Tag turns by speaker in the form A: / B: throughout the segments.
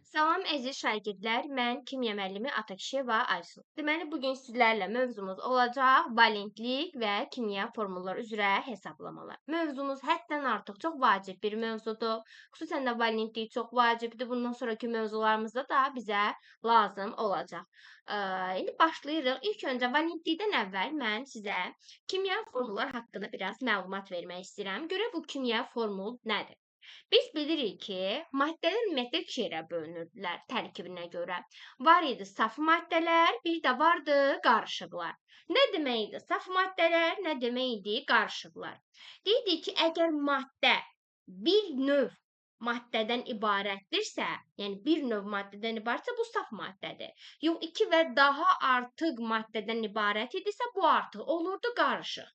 A: Salam əziz şagirdlər, mən kimya müəllimi Atakişeva Aysu. Deməli, bugün sizlərlə mövzumuz olacaq valentlik və kimya formulları üzrə hesablamalar. Mövzumuz həddən artıq çox vacib bir mövzudur. Xüsusən də valentlik çox vacibdir. Bundan sonraki mövzularımızda da bizə lazım olacaq. İndi başlayırıq. İlk öncə valentlikdən əvvəl mən sizə kimya formulları haqqında biraz məlumat vermək istəyirəm. Görək bu kimya formul nədir? Biz bilirik ki, maddələr ümumiyyətlə iki yerə bölünürlər tərkibinə görə. Var idi saf maddələr, bir də vardı qarışıqlar. Nə deməkdir saf maddələr, nə deməkdir qarışıqlar? Deyirdik ki, əgər maddə bir növ maddədən ibarətdirsə, yəni bir növ maddədən ibarətsə bu saf maddədir. Yox, iki və daha artıq maddədən ibarət idisə bu artıq olurdu qarışıq.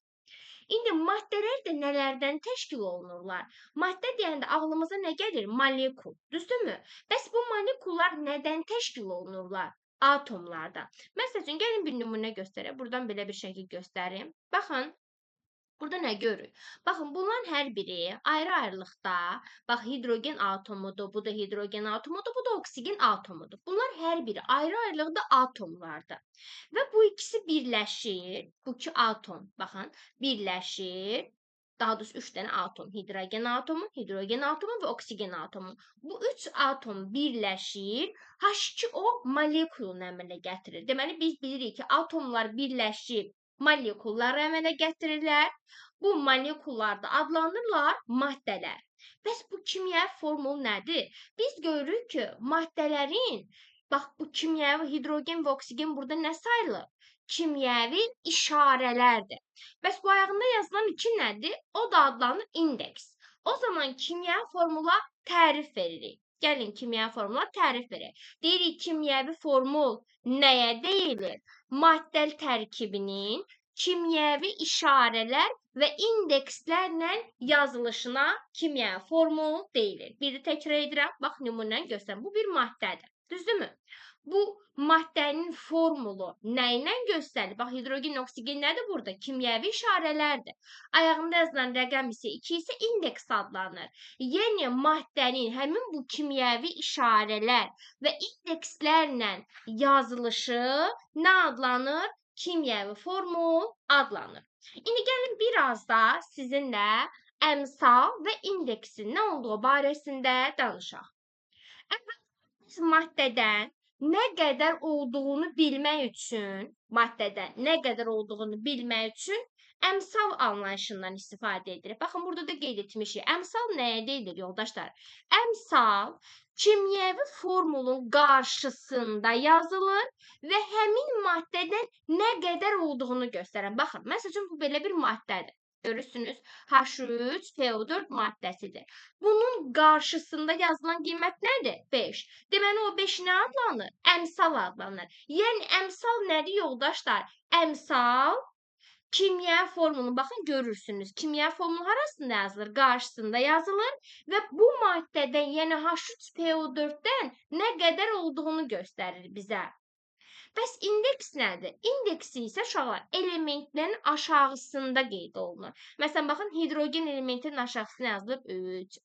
A: İndi maddələr də nələrdən təşkil olunurlar? Maddə deyəndə ağlımıza nə gəlir? Molekul, düzdürmü? Bəs bu molekullar nədən təşkil olunurlar? Atomlardan. Məsəl üçün, gəlin bir nümunə göstərək. Buradan belə bir şəkil göstərim. Baxın. Burada nə görürük? Baxın, bunların hər biri ayrı-ayrılıqda, bax, hidrogen atomudur, bu da hidrogen atomudur, bu da oksigen atomudur. Bunlar hər biri ayrı-ayrılıqda atomlardır. Və bu ikisi birləşir, bu iki atom, baxın, birləşir. Daha doğrusu 3 dənə atom, hidrogen atomu və oksigen atomu. Bu 3 atom birləşir, H2O molekulunu əmələ gətirir. Deməli, biz bilirik ki, atomlar birləşib, molekullar əmələ gətirirlər. Bu molekullar da adlanırlar maddələr. Bəs bu kimya formulu nədir? Biz görürük ki, maddələrin, bax bu kimyəvi hidrogen və oksigen burada nə sayılır? Kimyəvi işarələrdir. Bəs bu ayağında yazılan iki nədir? O da adlanır indeks. O zaman kimya formula tərif veririk. Gəlin kimya formula tərif verək. Deyirik kimyəvi formul nəyə deyilir? Maddə tərkibinin kimyəvi işarələr və indekslərlə yazılışına kimya formulu deyilir. Biri təkrar edirəm, bax nümunəni göstərim. Bu bir maddədir, düzdürmü? Bu maddənin formulu nə ilə göstərilir? Bax, hidrogen, oksigen nədir burada? Kimyəvi işarələrdir. Ayağında yazılan rəqəm isə 2 isə indeks adlanır. Yəni, maddənin həmin bu kimyəvi işarələr və indekslərlə yazılışı nə adlanır? Kimyəvi formul adlanır. İndi gəlin biraz da sizinlə əmsal və indeksin nə olduğu barəsində danışaq. Əvvəl biz maddədən nə qədər olduğunu bilmək üçün əmsal anlayışından istifadə edirik. Baxın, burada da qeyd etmişik. Əmsal nəyə deyilir, yoldaşlar? Əmsal kimyəvi formulun qarşısında yazılır və həmin maddədən nə qədər olduğunu göstərər. Baxın, məsəl üçün, bu belə bir maddədir. Görürsünüz, H3PO4 maddəsidir. Bunun qarşısında yazılan qiymət nədir? 5. Deməli, o 5 nə adlanır? Əmsal adlanır. Yəni, əmsal nədir, yoldaşlar? Əmsal kimya formulu, baxın, görürsünüz. Kimya formulu harasında yazılır? Qarşısında yazılır və bu maddədən, yəni H3PO4-dən nə qədər olduğunu göstərir bizə. Bəs indeks nədir? İndeksi isə uşaqlar elementlərin aşağısında qeyd olunur. Məsələn, baxın, hidrogen elementinin aşağısına yazılıb 3,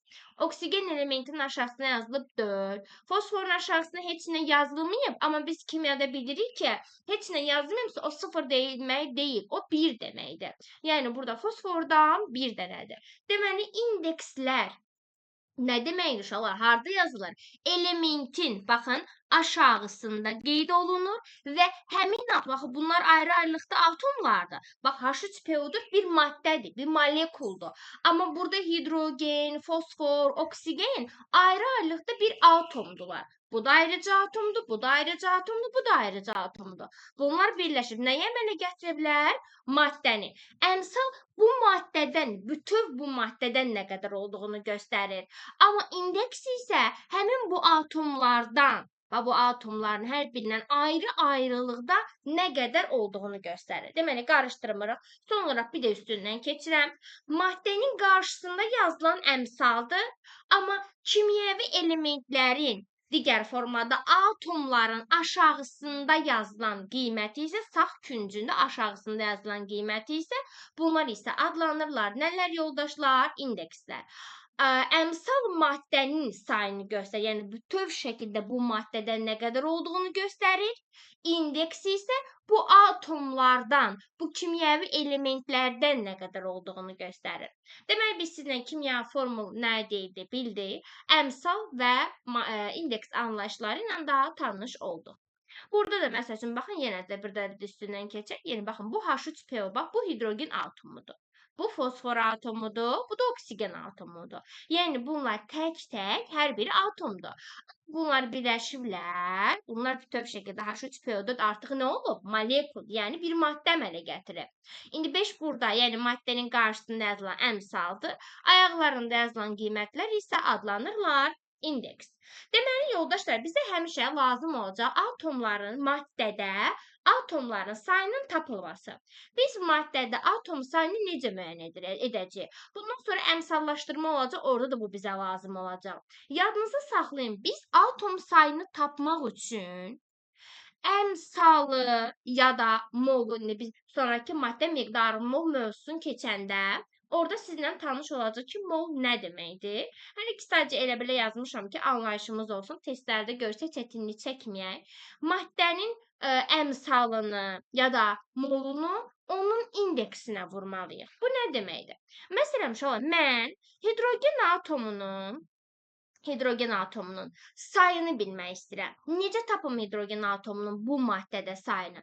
A: oksigen elementinin aşağısına yazılıb 4, fosforun aşağısına heç nə yazılmayıb, amma biz kimyada bilirik ki, heç nə yazılmayıbsa o 0 demək deyil, o 1 deməkdir. Yəni, burada fosfordan 1 dənədir. Deməli, indekslər nə deməkdir uşaqlar? Harda yazılır? Elementin, baxın, aşağısında qeyd olunur və həmin atom, baxın, bunlar ayrı-ayrılıqda atomlardır. Bax, H3PO4 bir maddədir, bir molekuldur. Amma burada hidrogen, fosfor, oksigen ayrı-ayrılıqda bir atomdular. Bu da ayrıca atomdur, bu da ayrıca atomdur, bu da ayrıca atomdur. Bunlar birləşib nəyə əmələ gətirə bilər? Maddəni. Əmsal bu maddədən, bütöv bu maddədən nə qədər olduğunu göstərir. Amma indeks isə həmin bu atomlardan və bu atomların hər birindən ayrı-ayrılıqda nə qədər olduğunu göstərir. Deməli, qarışdırmırıq. Son olaraq bir də üstündən keçirəm. Maddənin qarşısında yazılan əmsaldır, amma kimyəvi elementlərin digər formada atomların aşağısında yazılan qiyməti isə, sağ küncündə aşağısında yazılan qiyməti isə, bunlar isə adlanırlar. Nələr, yoldaşlar? İndekslər. əmsal maddənin sayını göstərir. Yəni bütöv şəkildə bu maddədə nə qədər olduğunu göstərir. İndeks isə bu atomlardan, bu kimyəvi elementlərdən nə qədər olduğunu göstərir. Deməli biz sizlə kimya formulu nə deyildi, bildik. Əmsal və indeks anlayışları ilə daha tanış olduq. Burada da məsəl üçün baxın, yenə də bir də üstündən keçək. Yəni baxın, bu H3PO, bax bu hidrogen atomudur. Bu fosfor atomudur, bu da oksigen atomudur. Yəni bunlar tək-tək hər biri atomdur. Bunlar birləşiblər. Bunlar bütöv şəkildə H3PO4 artıq nə olub? Molekul, yəni bir maddə əmələ gətirib. İndi 5 burada, yəni maddənin qarşısında yazılan əmsaldır. Ayaqlarında yazılan qiymətlər isə adlanırlar indeks. Deməli, yoldaşlar, bizə həmişə lazım olacaq maddədə atomların sayının tapılması. Biz maddədə atom sayını necə müəyyən edəcəyik? Bundan sonra əmsallaşdırma olacaq, orada da bu bizə lazım olacaq. Yadınızda saxlayın, biz atom sayını tapmaq üçün əmsalı ya da molu, biz sonraki maddə miqdarı mol mövzusunu keçəndə orada sizinlə tanış olacaq ki, mol nə deməkdir? Hani sadəcə elə belə yazmışam ki, anlayışımız olsun. Testlərdə görsək çətinlik çəkməyək. Maddənin əmsalını ya da molunu onun indeksinə vurmalıyıq. Bu nə deməkdir? Məsələn, mən hidrogen atomunun sayını bilmək istəyirəm. Necə tapım hidrogen atomunun bu maddədə sayını?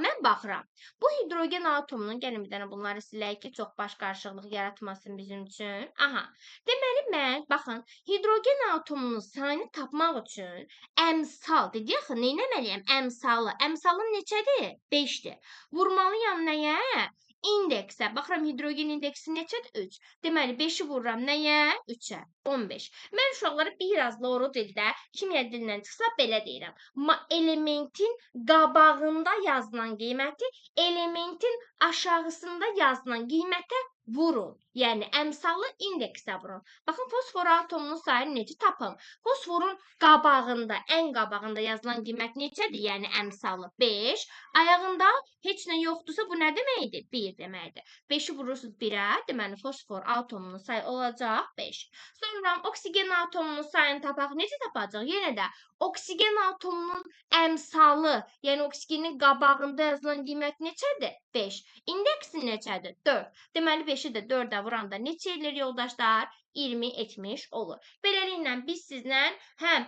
A: Mən baxıram. Bu hidrogen atomunun, gəlin bir dənə bunları silək ki, çox baş qarışıqlıq yaratmasın bizim üçün. Aha. Deməli mən, baxın, hidrogen atomunun sayını tapmaq üçün əmsal, dedik axı, nə etməliyəm? Əmsalı. Əmsalım neçədir? 5-dir. Vurmalıyam nəyə? İndeksə. Baxıram, hidrogen indeksi neçədir? 3. Deməli, 5-i vururam nəyə? 3-ə. 15. Mən uşaqlara biraz loru dildə, kimya dilindən çıxsa belə deyirəm. Elementin qabağında yazılan qiyməti, elementin aşağısında yazılan qiymətə vurun. Yəni, əmsalı indeksə vurun. Baxın, fosfor atomunun sayını necə tapım? Fosforun qabağında, ən qabağında yazılan qiymət neçədir? Yəni, əmsalı 5. Ayağında heç nə yoxdursa, bu nə deməkdir? 1 deməkdir. 5-i vurursunuz 1-ə, deməli, fosfor atomunun sayı olacaq 5. Sonra oksigen atomunun sayını tapaq. Necə tapacaq? Yenə də oksigen atomunun əmsalı, yəni oksigenin qabağında yazılan qiymət neçədir? 5. İndeksi neçədir? 4. Deməli, 5-i də 4-ə vuranda neçə edir yoldaşlar? 20 etmiş olur. Beləliklə, biz sizlə həm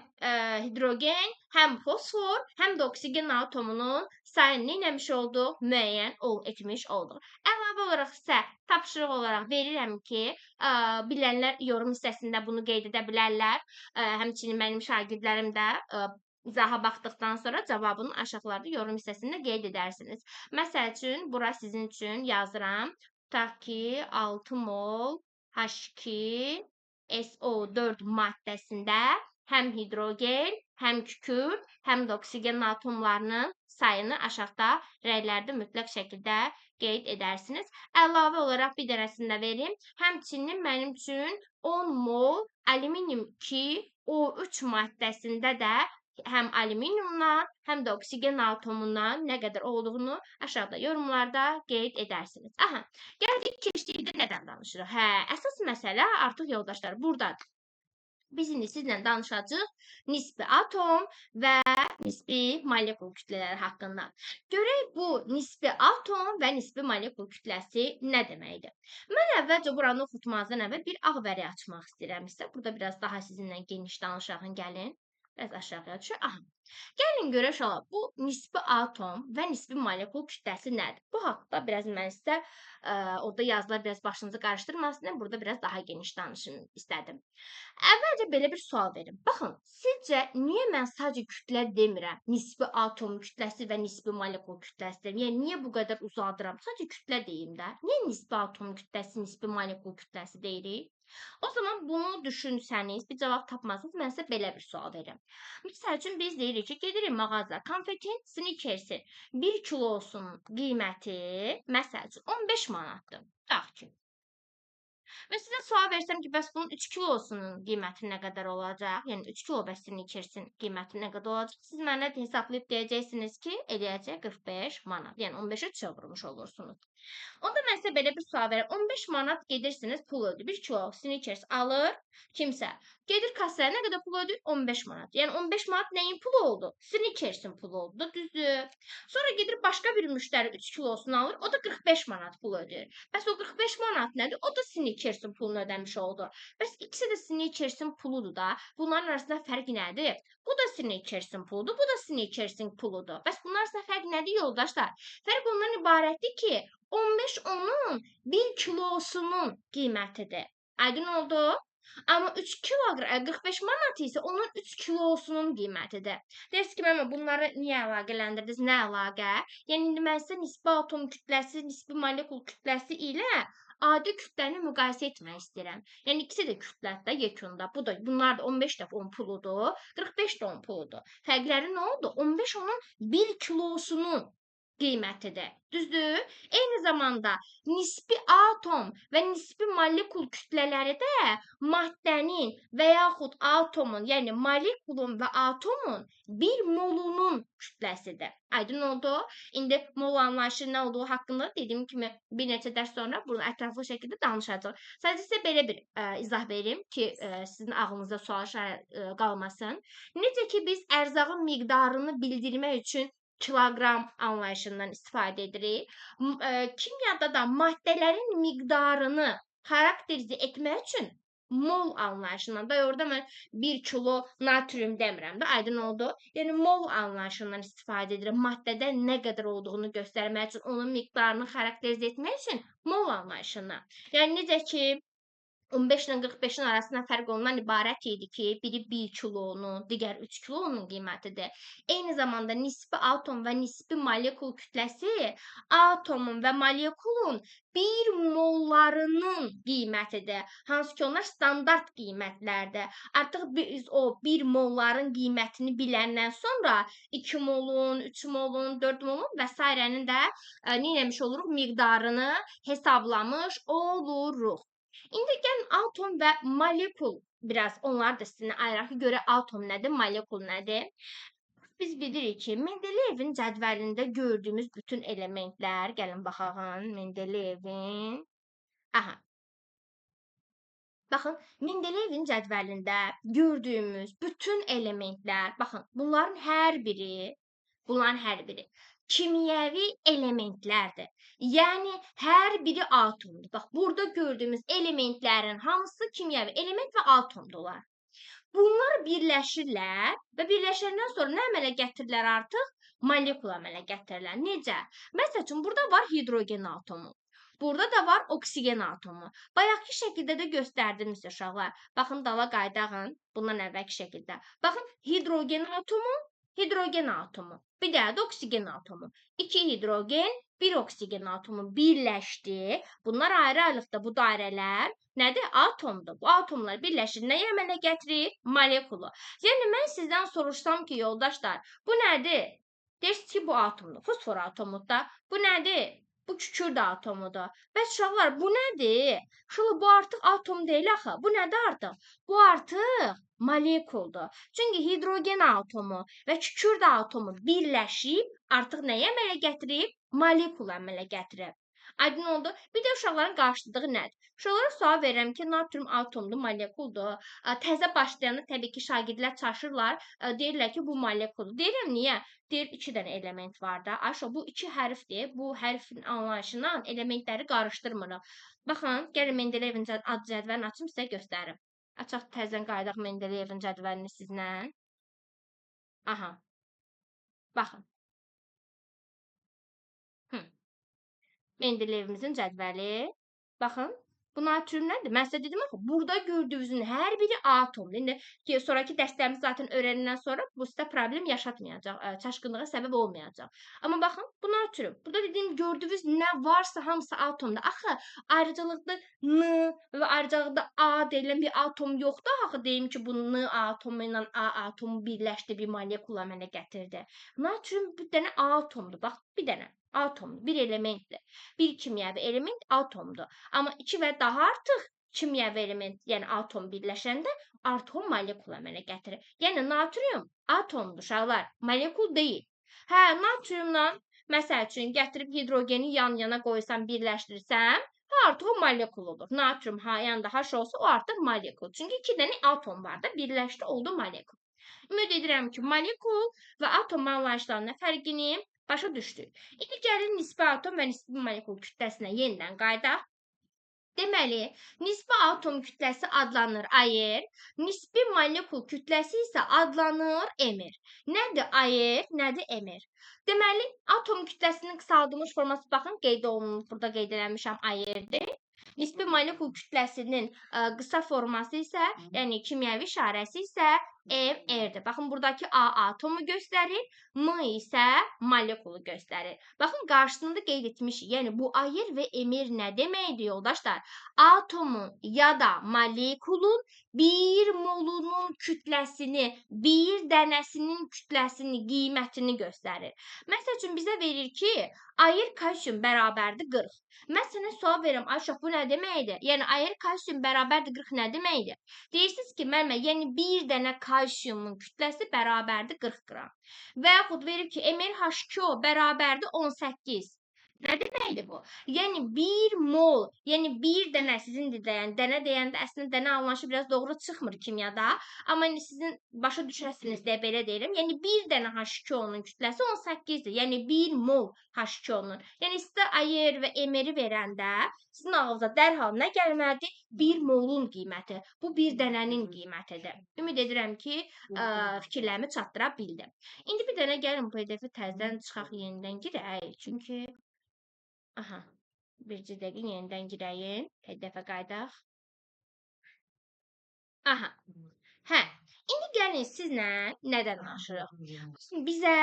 A: hidrogen, həm fosfor, həm də oksigen atomunun sayını nəmiş olduq? Müəyyən etmiş olduq. Əlavə olaraq sizə tapşırıq olaraq verirəm ki, bilənlər yorum hissəsində bunu qeyd edə bilərlər. Həmçinin mənim şagirdlərim də izaha baxdıqdan sonra cavabını aşağılarda yorum hissəsində qeyd edərsiniz. Məsəl üçün, bura sizin üçün yazıram. Tutaq ki, 6 mol H2 SO4 maddəsində həm hidrogen, həm kükürt, həm də oksigen atomlarının sayını aşağıda rəylərdə mütləq şəkildə qeyd edərsiniz. Əlavə olaraq bir dənəsini də verim. Həmçinin mənim üçün 10 mol alüminium 2O3 maddəsində də həm alüminiumdan, həm də oksigen atomundan nə qədər olduğunu aşağıda yorumlarda qeyd edərsiniz. Aha, gəldik keçdikdə nədən danışırıq? Əsas məsələ artıq yoldaşlar buradadır. Biz indi sizlə danışacağıq nisbi atom və nisbi molekul kütlələri haqqında. Görək bu nisbi atom və nisbi molekul kütləsi nə deməkdir? Mən əvvəlcə buranı oxutmazdan əvvəl bir ağ vərək açmaq istəyirəm sizə. Burada biraz daha sizinlə geniş danışaqın, gəlin. Biraz aşağıya düşür. Aha. Gəlin görək bu nisbi atom və nisbi molekul kütləsi nədir? Bu haqda biraz mən sizə orada yazılar biraz başınızı qarışdırmasın. Burada biraz daha geniş danışım istədim. Əvvəlcə belə bir sual verin. Baxın, sizcə niyə mən sadəcə kütlə demirəm? Nisbi atom kütləsi və nisbi molekul kütləsi deyim. Yəni niyə bu qədər uzadıram? Sadəcə kütlə deyim də. Niyə nisbi atom kütləsi, nisbi molekul kütləsi deyirik? O zaman bunu düşünsəniz, bir cavab tapmazsınız, mən sizə belə bir sual verirəm. Məsəl üçün biz deyirik ki, gedirik mağaza, konfetin, snikersin 1 kilosunun qiyməti, məsəl üçün 15 manatdır. Tutaq ki. Və sizə sual versəm ki, bəs bunun 3 kilosunun qiyməti nə qədər olacaq? Yəni 3 kilo bəs snikersin qiyməti nə qədər olacaq? Siz mənə hesablayıb deyəcəksiniz ki, eləyəcək 45 manat. Yəni 15-ə 3-ə vurmuş olursunuz. Onda mən sizə belə bir sual verirəm. 15 manat gedirsiniz, pul ödəyir. 1 kilo Snickers alır kimsə. Gedir kassaya, nə qədər pul ödəyir? 15 manat. Yəni 15 manat nəyin pulu oldu? Snickersin pulu oldu da, düzdür. Sonra gedir başqa bir müştəri 3 kilosunu alır, o da 45 manat pul ödəyir. Bəs o 45 manat nədir? O da Snickersin pulunu ödəmiş oldu. Bəs ikisi də Snickersin puludur da. Bunların arasında fərq nədir? Bu da Snickersin puludur, bu da Snickersin puludur. Bəs bunların arasında fərq nədir yoldaşlar? Fərq ondan ibarətdir ki, 15 onun 1 kilosunun qiymətidir. Aydın oldu? Amma 3 kiloqram 45 manat isə onun 3 kilosunun qiymətidir. Deyirsiniz ki, məmə bunları niyə əlaqələndirdiniz? Nə əlaqə? Yəni indi mən sizə nisbi atom kütləsi, nisbi molekul kütləsi ilə adi kütləni müqayisə etmək istəyirəm. Yəni ikisi də kütlədir də yekunda. Bu da bunlar da 15 də onun puludur, 45 də onun puludur. Fərqləri nə oldu? 15 onun 1 kilosunun qiymətidir. Düzdür? Eyni zamanda nisbi atom və nisbi molekul kütlələri də maddənin və yaxud atomun, yəni molekulun və atomun 1 molunun kütləsidir. Aydın oldu? İndi mol anlayışı nə olduğu haqqında dediyim kimi bir neçə dərs sonra bunu ətraflı şəkildə danışacağıq. Sadəcə sizə belə bir izah verim ki, sizin ağlınızda sual qalmasın. Necə ki biz ərzağın miqdarını bildirmək üçün kiloqram anlayışından istifadə edirik. Kimyada da maddələrin miqdarını xarakterizə etmək üçün mol anlayışından da orada mən 1 kilo natrium demirəm də, aydın oldu. Yəni mol anlayışından istifadə edirəm. Maddədə nə qədər olduğunu göstərmək üçün, onun miqdarını xarakterizə etmək üçün mol anlayışından. Yəni necə ki 15 ilə 45-in arasında fərq ondan ibarət idi ki, biri 1 kilonun, digər 3 kilonun qiymətidir. Eyni zamanda nisbi atom və nisbi molekul kütləsi atomun və molekulun 1 mollarının qiymətidir. Hansı ki, onlar standart qiymətlərdir. Artıq biz o 1 molların qiymətini biləndən sonra 2 molun, 3 molun, 4 molun və s-nin də nə etmiş oluruq? Miqdarını hesablamış oluruq. İndi gəlin atom və molekul biraz onları da sizinlə ayıraq ki, görə atom nədir, molekul nədir? Biz bilirik ki, Mendeleyevin cədvəlində gördüyümüz bütün elementlər, gəlin baxaq, Mendeleyevin. Aha. Baxın, Mendeleyevin cədvəlində gördüyümüz bütün elementlər, baxın, bunların hər biri kimyəvi elementlərdir. Yəni, hər biri atomdur. Bax, burada gördüyümüz elementlərin hamısı kimyəvi element və atomdurlar. Bunlar birləşirlər və birləşəndən sonra nə əmələ gətirirlər artıq? Molekul əmələ gətirirlər. Necə? Məsəl üçün, burada var hidrogen atomu. Burada da var oksigen atomu. Bayaqki şəkildə də göstərdim sizə uşaqlar. Baxın, dala qaydağın, bundan əvvəlki şəkildə. Baxın, hidrogen atomu, bir də oksigen atomu. 2 hidrogen, 1 oksigen atomu birləşdi. Bunlar ayrı-ayrılıqda bu dairələr nədir? Atomdur. Bu atomlar birləşir. Nəyə əmələ gətirir? Molekulu. Yəni, mən sizdən soruşsam ki, yoldaşlar, bu nədir? Deyirsiniz ki, bu atomdur. Fosfor atomudur da. Bu nədir? Bu kükürt atomudur. Bəs uşaqlar, bu nədir? Uşaqlar, bu artıq atom deyil axı. Bu nədir artıq? Bu artıq molekuldur. Çünki hidrogen atomu və kükürt atomu birləşib artıq nəyə əmələ gətirib? Molekul əmələ gətirib. Aydın oldu. Bir də uşaqların qarşıladığı nədir? Uşaqlara sual verirəm ki, natrium atomdur, molekuldur. Təzə başlayanda təbii ki, şagirdlər çaşırlar. Deyirlər ki, bu molekuldur. Deyirəm, niyə? Deyir, 2 dənə element var da. Aşağı, bu 2 hərfdir. Bu hərfin anlayışından elementləri qarışdırmırıq. Baxın, gəlin Mendeleyevin ad cədvəlini açım, sizə göstərim. Açaq təzən qaydaq Mendeleyevin cədvəlini sizlə. Aha. Baxın. Mendeleyevimizin cədvəli. Baxın, bu natrium nədir? Mən sizə dedim axı, burada gördüyünüzün hər biri atomdur. İndi ki, sonraki dərslərimizi zaten öyrəndən sonra bu sizə problem yaşatmayacaq, çaşqınlığa səbəb olmayacaq. Amma baxın, bu natrium. Burada dediyim gördüyünüz nə varsa hamısı atomdur. Axı, ayrıcalıqda N və ayrıcalıqda A deyilən bir atom yoxdur. Axı, deyim ki, bu N atomu ilə A atomu birləşdi, bir molekul əmələ gətirdi. Natrium bir dənə atomdur. Bax, bir dənə. Atomdur, bir elementdir. Bir kimyəvi element atomdur. Amma 2 və daha artıq kimyəvi element, yəni atom birləşəndə artıq o molekul əmələ gətirir. Yəni natrium atomdur uşaqlar, molekul deyil. Hə, natriumla Məsəl üçün, gətirib hidrogeni yan-yana qoysam, birləşdirsəm, artıq o molekul olur. Natrium yanında H olsa, o artıq molekul. Çünki 2 dənə atom var da, birləşdi, oldu molekul. Ümid edirəm ki, molekul və atom anlayışlarına fərqini başa düşdük. İndi gəlin nisbi atom və nisbi molekul kütləsinə yenidən qayıdaq. Deməli, nisbi atom kütləsi adlanır Ayer, nisbi molekul kütləsi isə adlanır Mr. Nədir Ayer, nədir Mr? Deməli, atom kütləsinin qısaldılmış forması baxın, qeyd olunur, burada qeyd eləmişəm Ayerdir. Nisbi molekul kütləsinin qısa forması isə, yəni kimyəvi işarəsi isə Mr-dir. Baxın, buradakı A atomu göstərir, M isə molekulu göstərir. Baxın, qarşısında qeyd etmişik. Yəni, bu Ayer və Mr nə deməkdir, yoldaşlar? Atomun ya da molekulun bir molunun kütləsini, bir dənəsinin kütləsini, qiymətini göstərir. Məsəl üçün, bizə verir ki, Ayer kalsium bərabərdir 40. Mən sənə sual verirəm, Ayşə, bu nə deməkdir? Yəni, Ayer kalsium bərabərdir 40 nə deməkdir? Deyirsiniz ki, mənə, yəni bir dənə kalsiumun kütləsi bərabərdir 40 qram. Və yaxud verir ki, MrH2O bərabərdir 18. Nə deməkdir bu? Yəni, bir mol, yəni bir dənə, sizin deyən, dənə deyəndə əslində dənə anlayışı biraz doğru çıxmır kimyada. Amma sizin başa düşəsiniz deyə belə deyirəm. Yəni, bir dənə H2O-nun kütləsi 18-dir. Yəni, bir mol H2O-nun. Yəni, sizə Ayer və Mr-i verəndə sizin ağzınıza dərhal nə gəlməlidir? Bir molun qiyməti. Bu, bir dənənin qiymətidir. Ümid edirəm ki, fikirlərimi çatdıra bildim. İndi bir dənə gəlin bu PDF-i təzədən çıxaq, yenidən girək. Çünki aha, bircə dəqiqə yenidən girəyim. PDF-ə qaydaq. Aha. Hə. İndi gəlin sizlə nədən danışırıq? Bizə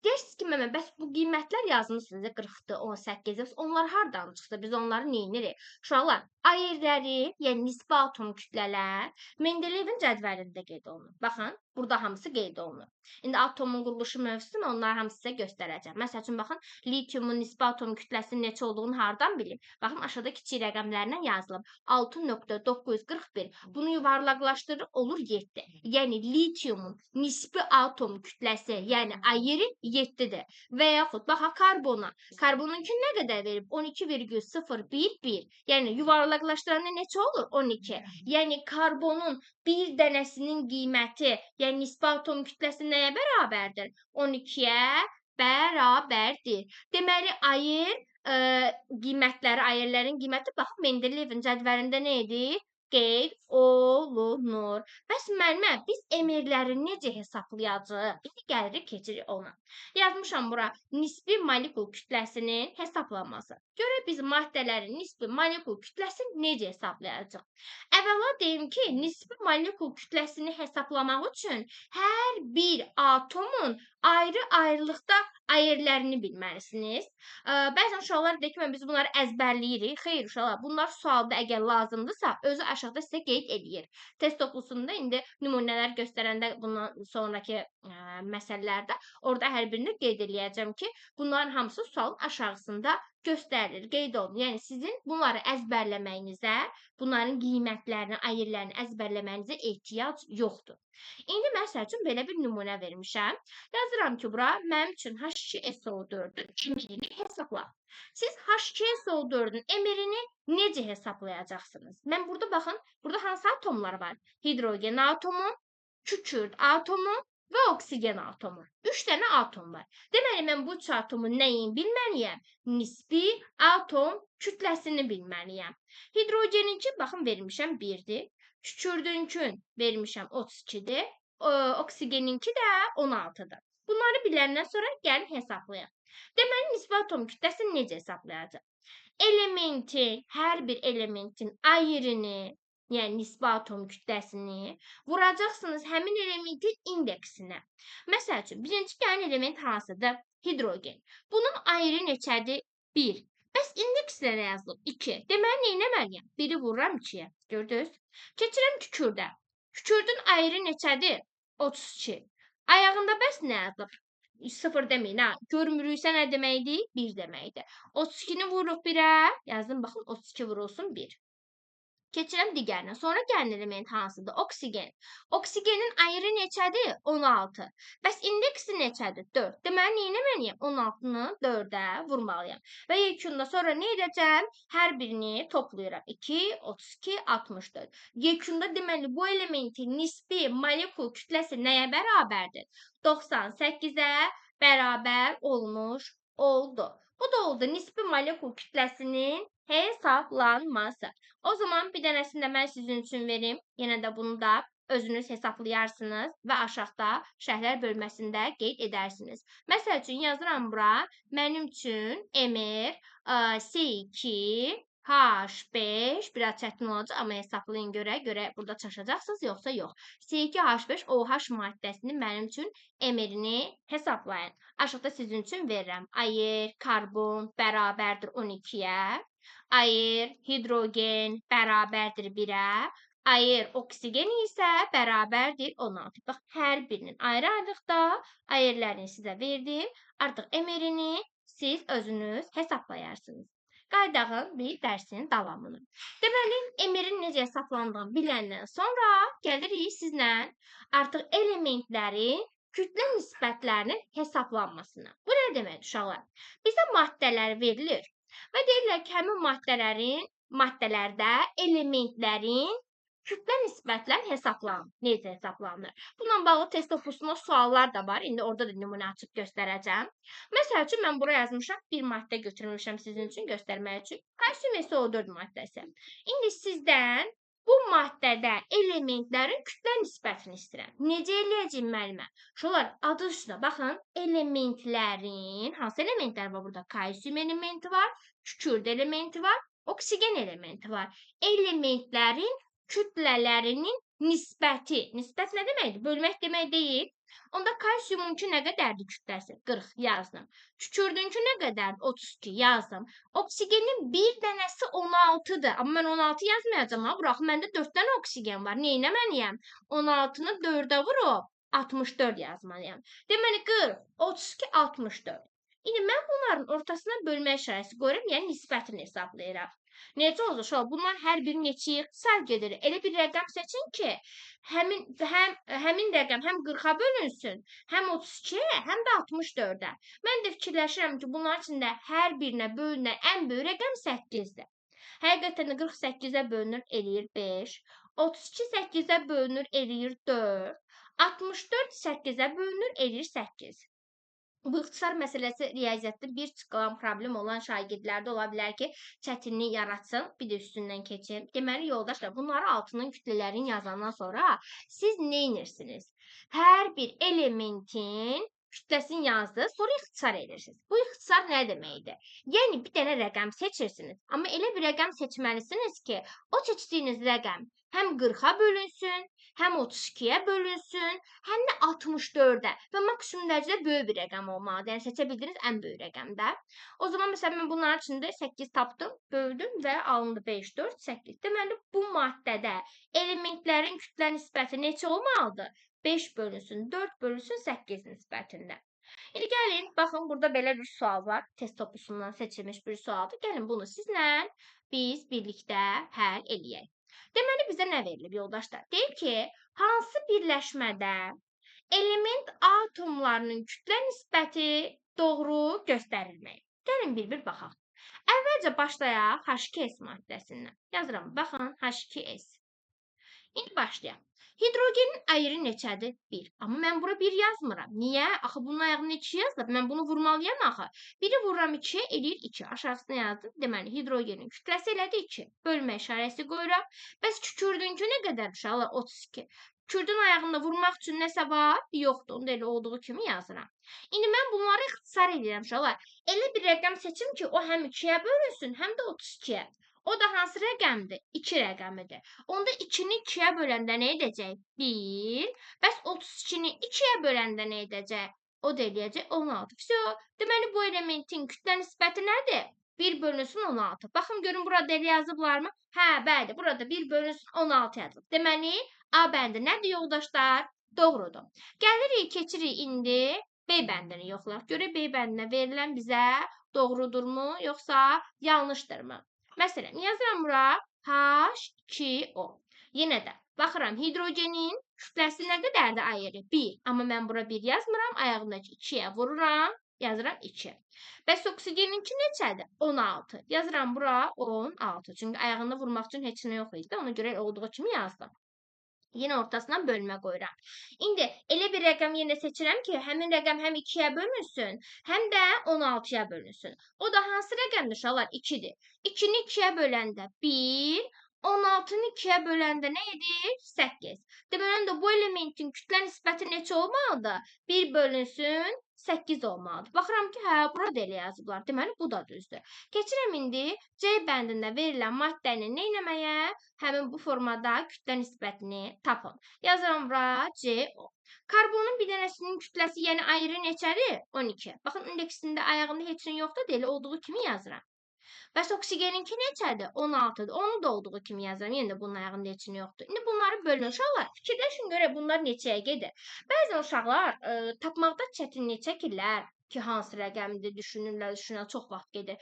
A: deyirsiniz ki, mənə bəs bu qiymətlər yazmısınız 40-dır, 18-dir. Onlar hardan çıxdı? Biz onları nə edirik? Uşaqlar, Ayerləri, yəni nisbi atom kütlələr Mendeleyevin cədvəlində qeyd olunur. Baxın, burada hamısı qeyd olunur. İndi atomun quruluşu mövzusunu onları hamısı sizə göstərəcəm. Məsəl üçün, baxın, litiumun nisbi atom kütləsinin neçə olduğunu hardan bilim? Baxın, aşağıda kiçik rəqəmlərlə yazılıb. 6.941. Bunu yuvarlaqlaşdırır, olur 7. Yəni, litiumun nisbi atom kütləsi, yəni Ayerin 7-dir. Və yaxud, baxa, karbona. Karbonunki nə qədər verib? 12,011. Yəni, yuvarlaqlaşdıranda neçə olur? 12. Yəni, karbonun bir dənəsinin qiyməti, yəni nisbi atom kütləsi nəyə bərabərdir? 12-yə bərabərdir. Deməli, Ayer qiymətləri, Ayerlərin qiyməti, baxın, Mendeleyevin cədvəlində nə edir? Qeyd olunur. Bəs müəllimə, biz Mr-ləri necə hesablayacağıq? İndi gəlirik, keçirik ona. Yazmışam bura nisbi molekul kütləsinin hesablanması. Görək biz maddələrin nisbi molekul kütləsini necə hesablayacağıq? Əvvəla deyim ki, nisbi molekul kütləsini hesablamaq üçün hər bir atomun ayrı-ayrılıqda Ayerlərini bilməlisiniz. Bəzən uşaqlar deyir ki, biz bunları əzbərləyirik. Xeyr, uşaqlar, bunlar sualda əgər lazımdırsa, özü aşağıda sizə qeyd edir. Test toplusunda indi nümunələr göstərəndə bundan sonraki məsələlərdə orada hər birini qeyd eləyəcəm ki, bunların hamısı sualın aşağısında göstərilir, qeyd olunur. Yəni, sizin bunları əzbərləməyinizə, bunların qiymətlərini, Ayerlərini əzbərləməyinizə ehtiyac yoxdur. İndi məsəl üçün belə bir nümunə vermişəm. Yazıram ki, bura mənim üçün H2SO4-ün emirini hesabla. Siz H2SO4-ün emirini necə hesablayacaqsınız? Mən burada baxın, burada hansı atomlar var? Hidrogen atomu, kükürt atomu və oksigen atomu. 3 dənə atom var. Deməli, mən bu 3 atomun nəyini bilməliyəm? Nisbi atom kütləsini bilməliyəm. Hidrogeninki, baxın, vermişəm 1-dir. Kükürdünkün vermişəm 32-dir. Oksigeninki də 16-dır. Bunları biləndən sonra gəlin hesablayaq. Deməli, nisbi atom kütləsini necə hesablayacaq? Elementin, hər bir elementin ayerini, yəni nisbi atom kütləsini vuracaqsınız həmin elementin indeksinə. Məsəl üçün, birinci gələn element hansıdır? Hidrogen. Bunun ayeri neçədir? 1. Bəs indekslə nə yazılıb? 2. Deməli, nə etməliyəm? 1-i vururam 2-yə. Gördünüz? Keçirəm kükürdə. Kükürdün ayeri neçədir? 32. Ayağında bəs nə yazılıb? 0 deməyin, ha. Görmürüksə nə deməkdir? 1 deməkdir. 32-ni vururuq 1-ə. Yazdım, baxın, 32 vurulsun 1. Keçirəm digərinə. Sonra gələn element hansıdır? Oksigen. Oksigenin ayrı neçədir? 16. Bəs indeksi neçədir? 4. Deməli, neynəməliyəm? 16-nı 4-ə vurmalıyam. Və yekunda sonra nə edəcəm? Hər birini toplayıram. 2, 32, 64. Yekunda deməli, bu elementin nisbi molekul kütləsi nəyə bərabərdir? 98-ə bərabər olmuş oldu. Bu da oldu nisbi molekul kütləsinin hesablanması. O zaman bir dənəsini də mən sizin üçün verim. Yenə də bunu da özünüz hesaplayarsınız və aşağıda şərhlər bölməsində qeyd edərsiniz. Məsəl üçün yazıram bura. Mənim üçün Emir C2 H5 biraz çətin olacaq, amma hesablayın görə burada çaşacaqsınız, yoxsa yox. C2H5 OH maddəsini mənim üçün emirini hesablayın. Aşağıda sizin üçün verirəm. Ayır, karbon bərabərdir 12-yə. Ayır, hidrogen bərabərdir 1-ə. Ayır, oksigen isə bərabərdir 16. Bax, hər birinin ayrı-ayrılıqda ayırlarını sizə verdim. Artıq emirini siz özünüz hesaplayarsınız. Qaydağın bir dərsin davamını. Deməli, emirin necə hesablandığını biləndən sonra gəlirik sizlə artıq elementlərin kütlə nisbətlərinin hesablanmasına. Bu nə demək uşaqlar? Bizə maddələr verilir və deyirlər ki, həmin maddelərdə elementlərin kütlə nisbətləri hesablanır. Necə hesablanır? Bununla bağlı test topusunda suallar da var. İndi orada da nümunə açıb göstərəcəm. Məsəl üçün, mən buraya yazmışam, bir maddə götürmüşəm sizin üçün göstərmək üçün. Kalsium SO4 maddəsi. İndi sizdən bu maddədə elementlərin kütlə nisbətini istəyirəm. Necə eləyəcəyim müəllimə? Şunlar adı üstünə baxın. Elementlərin, hansı elementlər var burada? Kalsium elementi var, kükürt elementi var, oksigen elementi var. Elementlərin kütlələrinin nisbəti. Nisbət nə deməkdir? Bölmək demək deyil. Onda kalsiumunki nə qədərdir kütləsi? 40 yazdım. Kükürdünkü nə qədərdir? 32 yazdım. Oksigenin bir dənəsi 16-dır. Amma mən 16 yazmayacağım. Burax, məndə 4 dənə oksigen var. Neynəməliyəm? 16-nı 4-ə vurub 64 yazmalıyam. Deməli 40, 32, 64. İndi mən bunların ortasına bölmə işarəsi qoyuram, yəni nisbətini hesablayıram. Necə olacaq? Bunlar hər biri neçəyə ixtisar gedir? Elə bir rəqəm seçin ki, həmin rəqəm həm 40-a bölünsün, həm 32-yə, həm də 64-ə. Mən də fikirləşirəm ki, bunların içində hər birinə bölünən ən böyük rəqəm 8-dir. Həqiqətən də 48-ə bölünür, eləyir 5. 32 8-ə bölünür, eləyir 4. 64 8-ə bölünür, eləyir 8. Bu ixtisar məsələsi riyaziyyatda bir çıxılan problem olan şagirdlərdə ola bilər ki, çətinlik yaratsın, bir də üstündən keçin. Deməli, yoldaşlar, bunları altının kütlələrini yazandan sonra siz nə edirsiniz? Hər bir elementin kütləsini yazdınız, sonra ixtisar edirsiniz. Bu ixtisar nə deməkdir? Yəni, bir dənə rəqəm seçirsiniz. Amma elə bir rəqəm seçməlisiniz ki, o seçdiyiniz rəqəm həm 40-a bölünsün, həm 32-yə bölünsün, həm də 64-ə və maksimum dərəcədə böyük bir rəqəm olmalıdır. Yəni, seçə bildiyiniz ən böyük rəqəmdə. O zaman, məsələn, mən bunların içində 8 tapdım, böldüm və alındı 5, 4, 8. Deməli, bu maddədə elementlərin kütlə nisbəti neçə olmalıdır? 5 bölünsün, 4 bölünsün 8 nisbətində. İndi gəlin, baxın, burada belə bir sual var. Test topusundan seçilmiş bir sualdır. Gəlin, bunu sizlə biz birlikdə həll eləyək. Deməli, bizə nə verilib, yoldaşlar? Deyir ki, hansı birləşmədə element atomlarının kütlə nisbəti doğru göstərilməyib? Gəlin, bir-bir baxaq. Əvvəlcə başlayaq H2S maddəsindən. Yazıram, baxın, H2S. İndi başlayaq. Hidrogenin ayrı neçədir? 1. Amma mən bura 1 yazmıram. Niyə? Axı bunun ayağını 2 yazılıb. Mən bunu vurmalıyam axı. 1-i vururam 2-yə, eləyir 2. Aşağısına yazdım. Deməli, hidrogenin kütləsi elədi 2. Bölmə işarəsi qoyuram. Bəs kükürdünkü nə qədər uşaqlar? 32. Kükürdün ayağında vurmaq üçün nəsə var? Yoxdur. Onda elə olduğu kimi yazıram. İndi mən bunları ixtisar edirəm uşaqlar. Elə bir rəqəm seçim ki, o həm 2-yə bölünsün, həm də 32-yə. O da hansı rəqəmdir? 2 rəqəmidir. Onda 2-ni 2-yə böləndə nə edəcək? 1. Bəs 32-ni 2-yə böləndə nə edəcək? O da eləyəcək 16. Vəsə, deməli, bu elementin kütlə nisbəti nədir? 1 bölünsün 16. Baxın, görün, burada elə yazıblarmı? Hə, bəli, burada 1 bölünsün 16 yazılıb. Deməli, A bəndi nədir, yoldaşlar? Doğrudur. Gəlirik, keçirik indi B bəndini yoxlayaq. Görək B bəndinə verilən bizə doğrudurmu, yoxsa yanlışdırmı? Məsələn, yazıram bura H2O. Yenə də baxıram, hidrogenin kütləsi nə qədərdir ayrı? 1. Amma mən bura 1 yazmıram, ayağındakı 2-yə vururam, yazıram 2. Bəs oksigeninki neçədir? 16. Yazıram bura 16. Çünki ayağında vurmaq üçün heç nə yox idi. Ona görə olduğu kimi yazdım. Yenə ortasından bölmə qoyuram. İndi elə bir rəqəm yenə seçirəm ki, həmin rəqəm həm 2-yə bölünsün, həm də 16-ya bölünsün. O da hansı rəqəmdir uşaqlar? 2-dir. 2-ni 2-yə böləndə 1, 16-nı 2-yə böləndə nə edir? 8. Deməli, bu elementin kütlə nisbəti neçə olmalıdır? 1 bölünsün 8 olmalıdır. Baxıram ki, hə, burada elə yazıblar. Deməli, bu da düzdür. Keçirəm indi C bəndində verilən maddəni nə etməyə? Həmin bu formada kütlə nisbətini tapın. Yazıram bura CO. Karbonun bir dənəsinin kütləsi, yəni ayrı neçədir? 12. Baxın, indeksində ayağında heç nə yoxdur, elə olduğu kimi yazıram. Bəs oksigeninki neçədir? 16-dır. Onu da olduğu kimi yazıram. Yenə də bunun ayağında heç nə yoxdur. İndi bunları bölün uşaqlar. Fikirləşin görə bunlar neçəyə gedir? Bəzən uşaqlar tapmaqda çətinlik çəkirlər ki, hansı rəqəmdir, düşünürlər, çox vaxt gedir.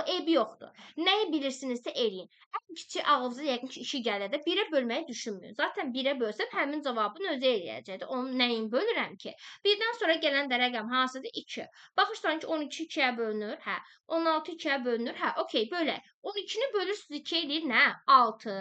A: Eybi yoxdur. Nəyi bilirsinizsə eləyin. Ən kiçik ağızda yəqin ki, işi gələndə 1-ə bölməyi düşünməyin. Zaten 1-ə bölsəm həmin cavabın özü eləyəcəkdir. Onu nəyin bölürəm ki? 1-dən sonra gələn də rəqəm hansıdır? 2. Baxırsan ki, 12 2-yə bölünür. Hə. 16 2-yə bölünür. Hə, okey, bölək. 12-ni bölürsünüz 2 eləyir nə? 6.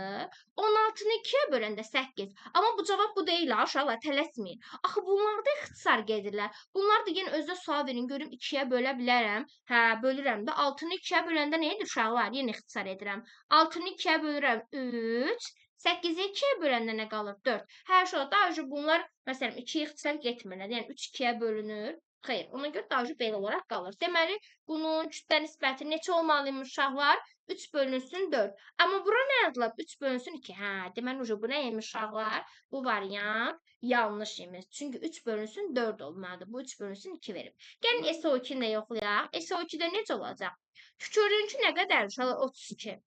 A: 16-nı 2-yə böləndə 8. Amma bu cavab bu deyil ha, uşaqlar, tələsməyin. Axı bunlarda ixtisar gedirlər. Bunlar da yenə özünə sual verin, görüm 2-yə bölə bilərəm. Hə, bölürəm də. 6-nı 2-yə böləndə nə edir uşaqlar? Yenə ixtisar edirəm. 6-nı 2-yə bölürəm 3. 8-i 2-yə böləndə nə qalır? 4. Hə, uşaqlar, daha bunlar məsələn 2-yə ixtisar getmirlər. Yəni 3 2-yə bölünür. Xeyr, ona görə daha belə olaraq qalır. Deməli, bunun kütlə nisbəti neçə olmalıymış uşaqlar? 3 bölünsün 4. Amma bura nə yazılıb? 3 bölünsün 2. Hə, deməli, bu nə imiş uşaqlar? Bu variant yanlış imiş. Çünki 3 bölünsün 4 olmalıdır. Bu 3 bölünsün 2 verib. Gəlin SO2-ni də yoxlayaq. SO2-də necə olacaq? Kükürdünkü nə qədər uşaqlar? 32.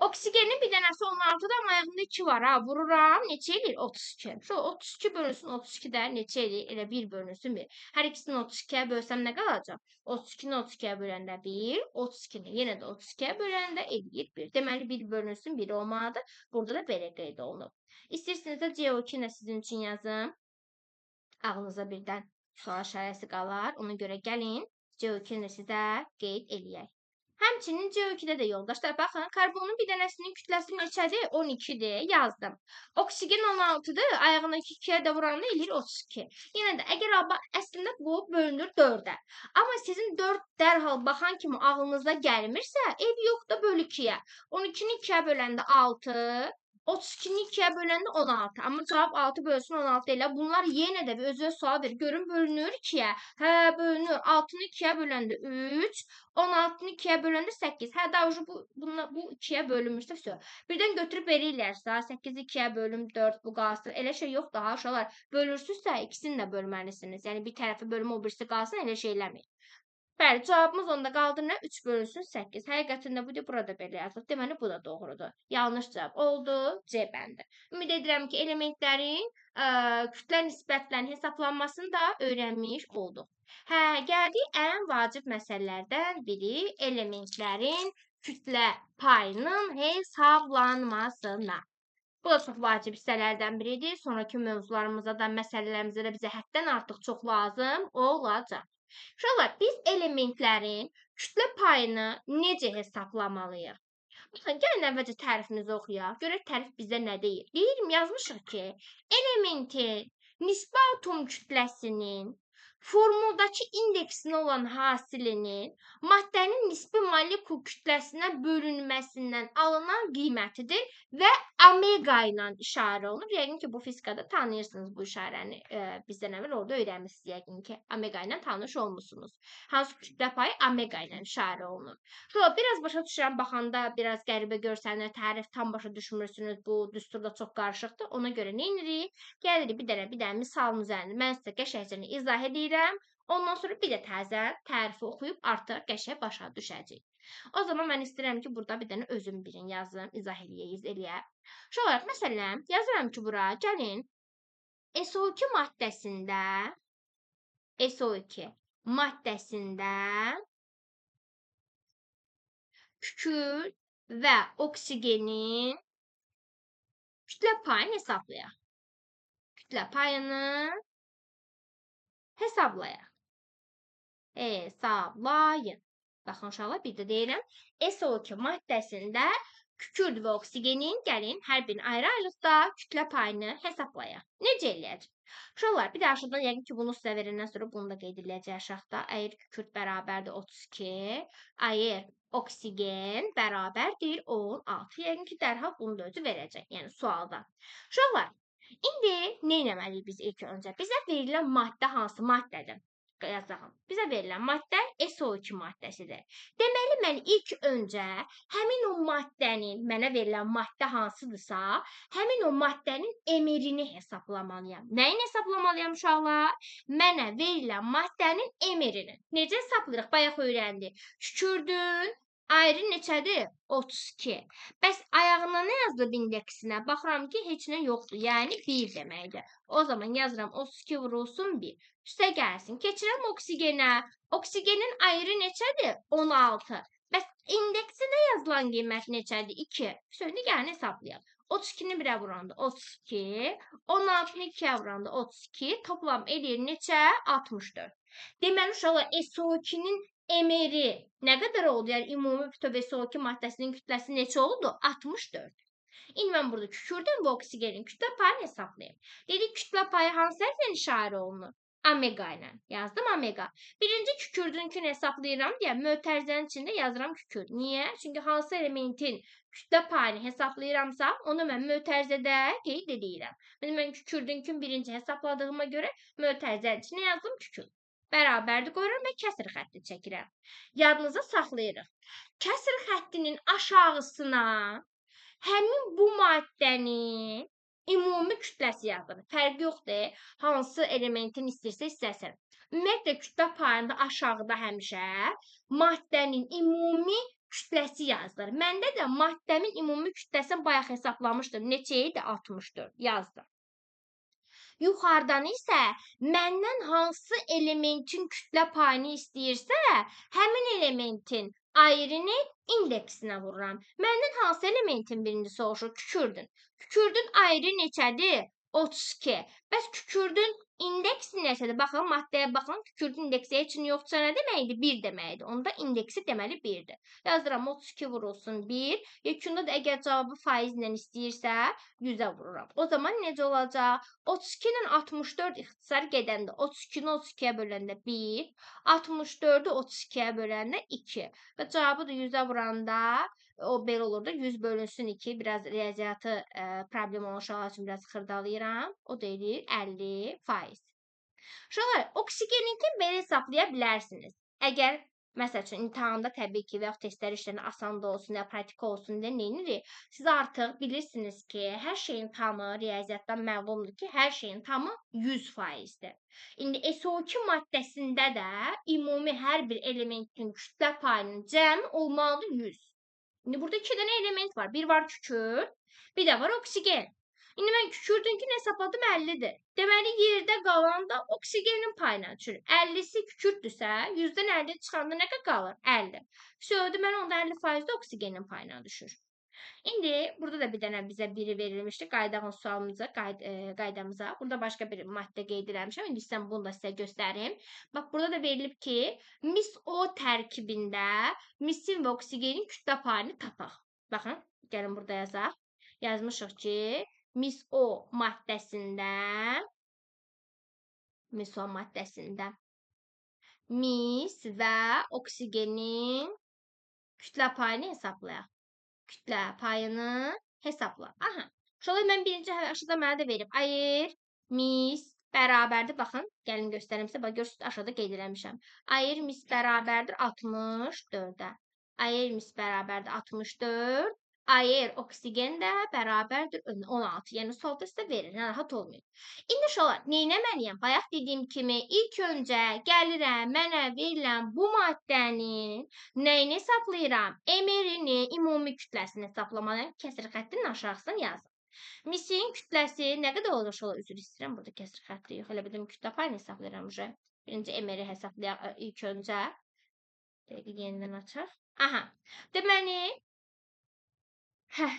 A: Oksigenin bir dənəsi 16-da, amma ayağında 2 var. Ha, vururam. Neçə eləyir? 32. 32 bölünsün 32-də neçə eləyir? Elə 1 bölünsün 1. Hər ikisini 32-yə bölsəm nə qalacaq? 32-ni 32-yə böləndə 1, 32-ni yenə də 32-yə böləndə eləyir 1. Deməli, 1 bölünsün 1 olmalıdır. Burada da belə qeyd olunub. İstəyirsinizsə CO2 nə sizin üçün yazım. Ağlınıza birdən sual işarəsi qalar. Ona görə gəlin, CO2-ni sizə qeyd eləyək. Həmçinin CO2-də də yoldaşlar, baxın, karbonun bir dənəsinin kütləsi neçədir? 12-dir, yazdım. Oksigen 16-dır, ayağındakı 2-yə də vuranda eləyir 32. Yenə də, əgər əslində bu bölünür 4-ə. Amma sizin 4 dərhal baxan kimi ağlınıza gəlmirsə, ev yoxdur, böl 2-yə. 12-ni 2-yə böləndə 6, 32-ni 2-yə böləndə 16. Amma cavab 6 bölsün 16 elə. Bunlar yenə də özünə sual verir. Görün, bölünür 2-yə. Hə, bölünür. 6-nı 2-yə böləndə 3, 16-nı 2-yə böləndə 8. Hə, daha bu 2-yə bölünmüşsə, vəsə. Birdən götürüb verirlərsə, 8-i 2-yə bölüm 4, bu qalsın. Elə şey yoxdur ha, uşaqlar. Bölürsünüzsə, ikisini də bölməlisiniz. Yəni, bir tərəfi bölümü, o birisi qalsın, elə şey eləməyin. Bəli, cavabımız onda qaldı nə? 3 bölünsün 8. Həqiqətində bu da burada belə yazılıb. Deməli, bu da doğrudur. Yanlış cavab oldu. C bəndi. Ümid edirəm ki, elementlərin kütlə nisbətlərinin hesablanmasını da öyrənmiş olduq. Hə, gəldik ən vacib məsələlərdən biri elementlərin kütlə payının hesablanmasına. Bu da çox vacib hissələrdən biridir. Sonraki mövzularımızda da, məsələlərimizdə də bizə həddən artıq çox lazım olacaq. Uşaqlar, biz elementlərin kütlə payını necə hesablamalıyıq? Baxın, gəlin əvvəlcə tərifimizi oxuyaq. Görək tərif bizə nə deyir. Deyirim, yazmışıq ki, elementin nisbi atom kütləsinin formuldakı indeksinə olan hasilinin maddənin nisbi molekul kütləsinə bölünməsindən alınan qiymətidir və omega ilə işarə olunur. Yəqin ki, bu fizikada tanıyırsınız bu işarəni. Bizdən əvvəl orada öyrənmişsiniz yəqin ki, omega ilə tanış olmusunuz. Hansı kütlə payı omega ilə işarə olunur. Biraz başa düşürəm, baxanda biraz qəribə görsənir, tərif tam başa düşmürsünüz. Bu düsturda çox qarışıqdır. Ona görə nə edirik? Gəlirik bir dənə misalın üzərində mən sizə qəşəngcə izah edirəm. Ondan sonra bir də təzə tərifi oxuyub artıq qəşəng başa düşəcəyik. O zaman mən istəyirəm ki, burada bir dənə özüm birin yazım, izah eləyək. Uşaqlar, məsələn, yazıram ki, bura gəlin SO2 maddəsində kükürt və oksigenin kütlə payını hesablayaq. Kütlə payını hesablayaq. Hesablayın. Baxın uşaqlar, bir də deyirəm. SO2 maddəsində kükürt və oksigenin gəlin hər birinin ayrı-ayrılıqda kütlə payını hesablayaq. Necə eləyəcək? Uşaqlar, bir də aşağıdan yəqin ki, bunu sizə verəndən sonra bunu da qeyd ediləcək aşağıda. Əgər kükürt bərabərdir 32, əgər oksigen bərabərdir 16. Yəqin ki, dərhal bunu da özü verəcək. Yəni sualda. Uşaqlar, indi nə etməliyik biz ilk öncə? Bizə verilən maddə hansı maddədir? Yazalım. Bizə verilən maddə SO2 maddəsidir. Deməli, mən ilk öncə həmin o maddənin, mənə verilən maddə hansıdırsa, həmin o maddənin emirini hesablamalıyam. Nəyin hesablamalıyam uşaqlar? Mənə verilən maddənin emirini. Necə hesablayırıq? Bayaq öyrəndik. Kükürdün ayrı neçədir? 32. Bəs ayağına nə yazılıb indeksinə? Baxıram ki, heç nə yoxdur. Yəni 1 deməkdir. O zaman yazıram 32 vurulsun 1. Üstə gəlsin. Keçirəm oksigenə. Oksigenin ayrı neçədir? 16. Bəs indeksində yazılan qiymət neçədir? 2. Şimdi gəlin hesablayaq. 32-ni 1-ə vuranda 32, 16-nı 2-yə vuranda 32, toplam eləyir neçə? 64. Deməli uşaqlar, SO2-nin emeri nə qədər oldu? Yəni ümumi bütöv SO2 maddəsinin kütləsi neçə oldu? 64. İndi mən burada kükürdün və oksigenin kütlə payını hesablayayım. Dedik kütlə payı hansı hərflə işarə olunur? Omega ilə. Yazdım omega. Birinci kükürdünkünü hesablayıram deyə mötərizənin içində yazıram kükürd. Niyə? Çünki hansı elementin kütlə payını hesablayıramsa, onu mən mötərizədə qeyd edirəm. Mən kükürdünkün birinci hesabladığıma görə mötərizənin içində yazdım kükürd. Bərabərdir qoyuram və kəsr xətti çəkirəm. Yadınıza saxlayırıq. Kəsr xəttinin aşağısına həmin bu maddənin ümumi kütləsi yazılır. Fərqi yoxdur. Hansı elementin istəsən. Ümumiyyətlə kütlə payında aşağıda həmişə maddənin ümumi kütləsi yazılır. Məndə də maddəmin ümumi kütləsini bayaq hesablamışdım. Neçə idi? 64 yazdım. Yuxarıdan isə məndən hansı elementin kütlə payını istəyirsə, həmin elementin ayrını indeksinə vururam. Məndən hansı elementin birinci soruşur? Kükürdün. Kükürdün ayrı neçədir? 32. Bəs kükürdün indeksi neçədir? Baxın, maddəyə baxın. Kükürdün indeksi heç nə yoxdursa nə deməkdir? 1 deməkdir. Onda indeksi deməli 1-dir. Yazıram 32 vurulsun 1. Yekunda da əgər cavabı faizlə istəyirsə, 100-ə vururam. O zaman necə olacaq? 32 ilə 64 ixtisar gedəndə 32-ni 32-yə böləndə 1, 64-ü 32-yə böləndə 2. Və cavabı da 100-ə vuranda o belə olur da 100 bölünsün 2. Biraz riyaziyyatı problem olan uşaqlar üçün biraz xırdalayıram. O da edir 50%. Uşaqlar, oksigeninkini belə hesablaya bilərsiniz. Əgər məsəl üçün imtahanda təbii ki, və yaxud testlər işlərinə asan da olsun, ya pratik olsun deyə neyinirik? Siz artıq bilirsiniz ki, hər şeyin tamı, riyaziyyatdan məlumdur ki, hər şeyin tamı 100%-dir. İndi SO2 maddəsində də ümumi hər bir elementin kütlə payının cəmi olmalıdır 100. İndi burada 2 dənə element var. Bir var kükürt, bir də var oksigen. İndi mən kükürdünkünü hesapladım 50-dir. Deməli, yerdə qalan da oksigenin payına düşür. 50-si kükürtdürsə, 100-dən 50 çıxanda nə qalır? 50. Söydü, mən onda 50% oksigenin payına düşür. İndi burada da bir dənə bizə biri verilmişdi. Qaydağın sualımıza, qaydamıza. Burada başqa bir maddə qeyd eləmişəm. İndi sən bunu da sizə göstərim. Bax, burada da verilib ki, mis O tərkibində misin və oksigenin kütlə payını tapaq. Baxın, gəlin burada yazaq. Yazmışıq ki, mis O maddəsində mis və oksigenin kütlə payını hesablayaq. Kütlə payını hesabla. Aha. Şöyle mən birinci aşağıda mənə də verib. Ayır, mis bərabərdir. Baxın, gəlin göstərim sizə. Bax, görürsünüz, aşağıda qeyd eləmişəm. Ayır, mis bərabərdir 64-ə. Ayır, mis bərabərdir 64. Ayır, oksigen də bərabərdir 16. Yəni, solda sizə verir. Rahat olmayın. İndi uşaqlar, neynəməliyəm? Bayaq dediyim kimi, ilk öncə gəlirəm, mənə verilən bu maddənin nəyini hesablayıram? Emerini, ümumi kütləsini hesablamalıyam. Kəsr xəttinin aşağısını yazın. Misin kütləsi nə qədər olacaq uşaqlar? Üzr istəyirəm, burada kəsr xətti yox. Elə bildim kütlə payını hesablayıram. Birinci emeri hesablayaq ilk öncə. Yenidən açaq. Aha. Deməli,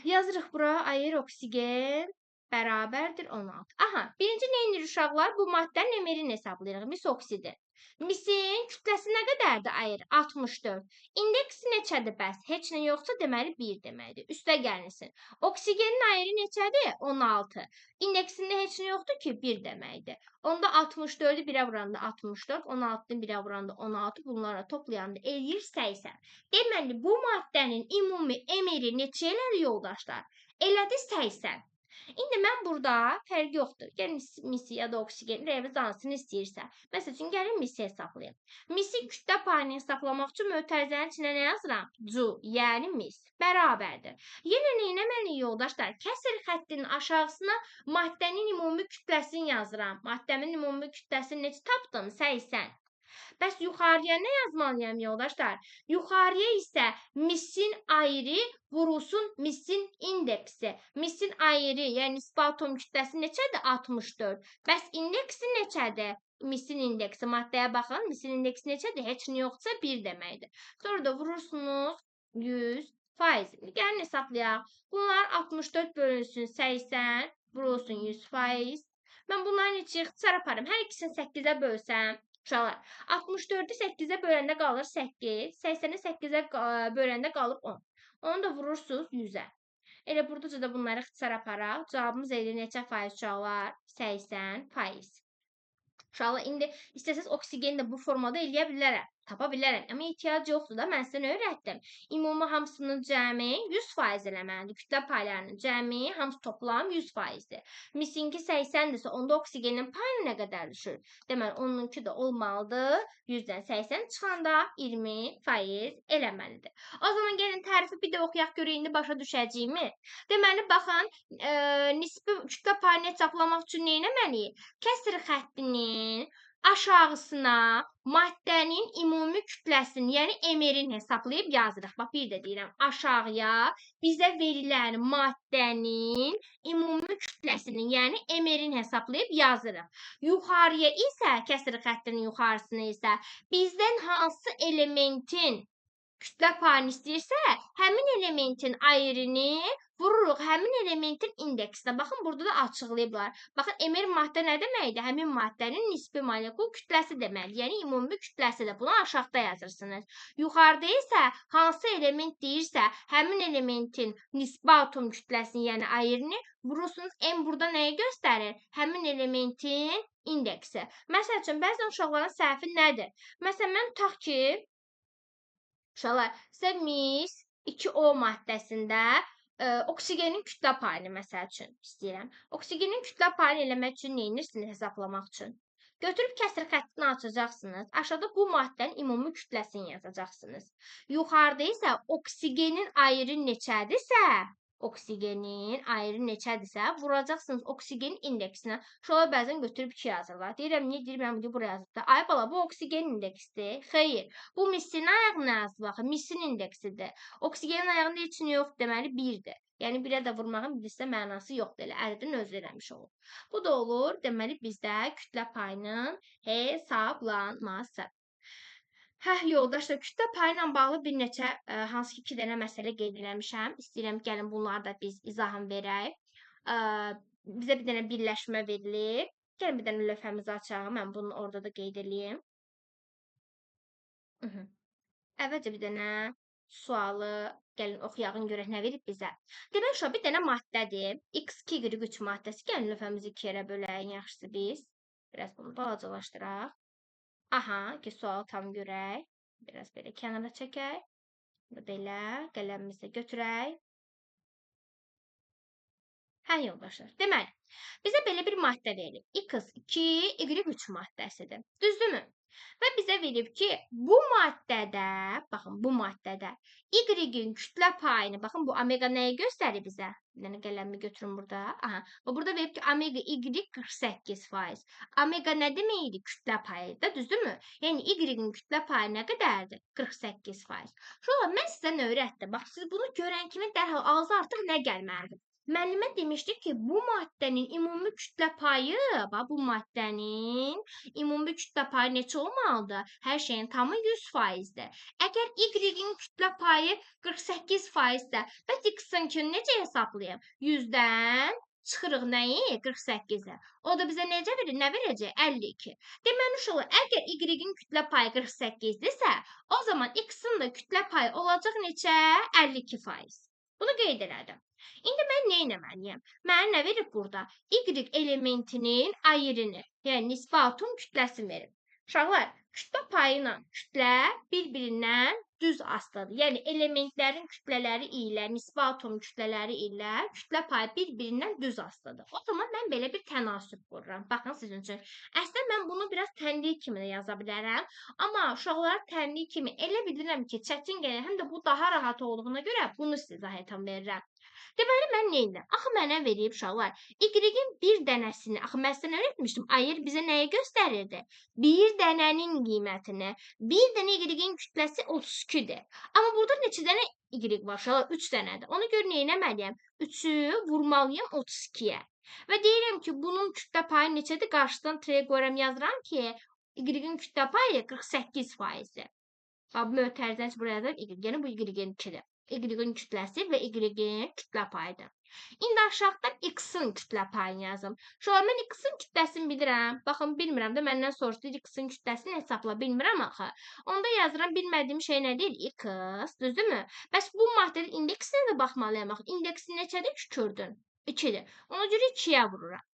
A: Yazırıq bura. Air oksigen bərabərdir 16. Aha, birinci nə edirik uşaqlar? Bu maddənin emerini hesablayırıq. Mis oksidir. Misin kütləsi nə qədərdir air? 64. İndeksi neçədir bəs? Heç nə yoxsa deməli 1 deməkdir. Üstə gəlsin. Oksigenin airi neçədir? 16. İndeksində heç nə yoxdur ki, 1 deməkdir. Onda 64-ü 1-ə vuranda 64, 16-ını 1-ə vuranda 16, bunlara toplayanda eləyir 80. Deməli, bu maddənin ümumi emeri neçə elədi yoldaşlar? Elədi 80. İndi mən burada fərq yoxdur. Gəlin misi ya da oksigen rəviz hansını istəyirsə. Məsəl üçün gəlin misi hesablayım. Misi kütlə payını hesablamaq üçün mötərizənin içinə nə yazıram? Cu, yəni mis bərabərdir. Yenə nə etməliyik yoldaşlar? Kəsr xəttinin aşağısına maddənin ümumi kütləsini yazıram. Maddəmin ümumi kütləsini necə tapdım? 80. Bəs yuxarıya nə yazmalıyam yoldaşlar? Yuxarıya isə misin ayrı vurulsun misin indeksi. Misin ayrı, yəni nisbi atom kütləsi neçədir? 64. Bəs indeksi neçədir? Misin indeksi. Maddəyə baxın. Misin indeksi neçədir? Heç nə yoxsa 1 deməkdir. Sonra da vurursunuz 100%. Gəlin hesablayaq. Bunlar 64 bölünsün 80, vurulsun 100%. Mən bunların içi ixtisar aparım. Hər ikisini 8-ə bölsəm, uşaqlar, 64-ü 8-ə böləndə qalır 8, 80-i 8-ə böləndə qalır 10. Onu da vurursunuz 100-ə. Elə buradaca da bunları ixtisar aparaq. Cavabımız edir neçə faiz uşaqlar? 80%. Uşaqlar, indi istəsəz oksigeni də bu formada eləyə bilərəm. Tapa bilərəm. Amma ehtiyac yoxdur da. Mən sizə öyrətdim. Ümumi hamısının cəmi 100% eləməlidir. Kütlə paylarının cəmi hamısı toplam 100%dir. Misinki 80-dirsə, onda oksigenin payı nə qədər düşür? Deməli, onunki də olmalıdır. 100-dən 80 çıxanda 20% eləməlidir. O zaman gəlin tərifi bir də oxuyaq görək indi başa düşəcəyimi. Deməli, baxın, nisbi kütlə payını hesablamaq üçün nə etməliyik? Kəsr xəttinin aşağısına maddənin ümumi kütləsini, yəni emerini hesablayıb yazırıq. Bax, bir də deyirəm, aşağıya bizə verilən maddənin ümumi kütləsini, yəni emerini hesablayıb yazırıq. Yuxarıya isə, kəsr xəttinin yuxarısına isə bizdən hansı elementin kütlə payını istəyirsə, həmin elementin ayrını vururuq həmin elementin indeksinə. Baxın, burada da açıqlayıblar. Baxın, emer maddə nə deməkdir? Həmin maddənin nisbi molekul kütləsi deməkdir. Yəni, ümumi kütləsidir. Bunu aşağıda yazırsınız. Yuxarıda isə hansı element deyirsə, həmin elementin nisbi atom kütləsini, yəni ayrını vurursunuz. M burada nəyi göstərir? Həmin elementin indeksi. Məsəl üçün, bəzən uşaqların səhvi nədir? Məsələn, mən tutaq ki, uşaqlar, sizə mis 2O maddəsində oksigenin kütlə payını məsəl üçün istəyirəm. Oksigenin kütlə payını eləmək üçün nə edirsiniz hesablamaq üçün? Götürüb kəsr xəttini açacaqsınız. Aşağıda bu maddənin ümumi kütləsini yazacaqsınız. Yuxarıda isə oksigenin ayrı neçədirsə, vuracaqsınız oksigenin indeksinə. Şola bəzən götürüb 2 yazırlar. Deyirəm, niyə deyirəm, buraya yazıb da. Ay bala, bu oksigenin indeksidir. Xeyr, bu misin ayağına yazıb baxın, misin indeksidir. Oksigenin ayağında heç nə yox, deməli 1-dir. Yəni 1-ə də vurmağın bilirsə mənası yoxdur, elə ədədin özü eləmiş olur. Bu da olur, deməli bizdə kütlə payının hesablanması. Yoldaşlar, kütlə payı ilə bağlı bir neçə, hansı ki 2 dənə məsələ qeyd eləmişəm. İstəyirəm, gəlin bunları da biz izahını verək. Bizə bir dənə birləşmə verilir. Gəlin bir dənə lövhəmizi açaq. Mən bunu orada da qeyd eləyim. Əvvəlcə bir dənə sualı gəlin oxuyağın görək nə verib bizə. Demək uşaq, bir dənə maddədir. X2, Y3 maddəsi. Gəlin lövhəmizi 2 yerə bölək, yaxşısı biz. Biraz bunu balacalaşdıraq. Aha, ki sualı tam görək. Biraz belə kənara çəkək. Belə qələmimizi götürək. Yoldaşlar. Deməli, bizə belə bir maddə verilib. X2, Y3 maddəsidir. Düzdürmü? Və bizə verib ki, bu maddədə, baxın, bu maddədə Y-in kütlə payını, baxın, bu omega nəyi göstərir bizə? Bir dənə qələmimi götürün burada. Aha, burada verib ki, omega Y 48%. Omega nə deməkdir? Kütlə payıdır, düzdürmü? Yəni, Y-in kütlə payı nə qədərdir? 48%. Şola, mən sizə nə öyrətdim? Bax, siz bunu görən kimi dərhal ağzı artıq nə gəlməlidir? Müəllimə demişdi ki, bu maddənin ümumi kütlə payı, bu maddənin ümumi kütlə payı neçə olmalıdır? Hər şeyin tamı 100%dir. Əgər Y-in kütlə payı 48%-dir, bəs X-inkini necə hesablayım? 100-dən çıxırıq nəyi? 48-i. O da bizə necə verir? Nə verəcək? 52. Deməli uşaqlar, əgər Y-in kütlə payı 48-dirsə, o zaman X-in də kütlə payı olacaq neçə? 52%. Bunu qeyd elədim. İndi mən nə etməliyəm? Mənə nə verib burada? Y elementinin ayrını, yəni nisbi atom kütləsini verib. Uşaqlar, kütlə payı ilə kütlə bir-birindən düz asılıdır. Yəni elementlərin kütlələri ilə nisbi atom kütlələri ilə kütlə payı bir-birindən düz asılıdır. O zaman mən belə bir tənasüb qururam. Baxın sizin üçün. Əslində mən bunu biraz tənlik kimi də yaza bilərəm. Amma uşaqlar tənlik kimi elə bilirəm ki, çətin gəlir. Həm də bu daha rahat olduğuna görə bunu sizə izah edirəm. Deməli mən nə edirəm? Axı mənə verib uşaqlar. Y-in bir dənəsini, axı mən sizə nə öyrətmişdim? Ayır bizə nəyi göstərirdi? Bir dənənin qiymətini. Bir dənə Y-in kütləsi 32-dir. Amma burada neçə dənə Y var uşaqlar? 3 dənədir. Ona görə nə etməliyəm? 3-ü vurmalıyam 32-yə. Və deyirəm ki, bunun kütlə payı neçədir? Qarşıdan treyə qoyuram, yazıram ki, Y-in kütlə payı 48%-dir. Bu mötərizəni buraya yazıram. Yəni bu Y-in 2-dir. Y-in kütləsi və Y-in kütlə payıdır. İndi aşağıdan X-in kütlə payını yazım. Şöyle mən X-in kütləsini bilirəm. Baxın, bilmirəm də məndən soruşdu X-in kütləsini hesabla. Bilmirəm axı. Onda yazıram, bilmədiyim şey nə deyil? X, düzdürmü? Bəs bu maddənin indeksinə də baxmalıyam. Axı, indeksi neçədir? Şükürdün. 2-dir. Ona görə 2-yə vururam.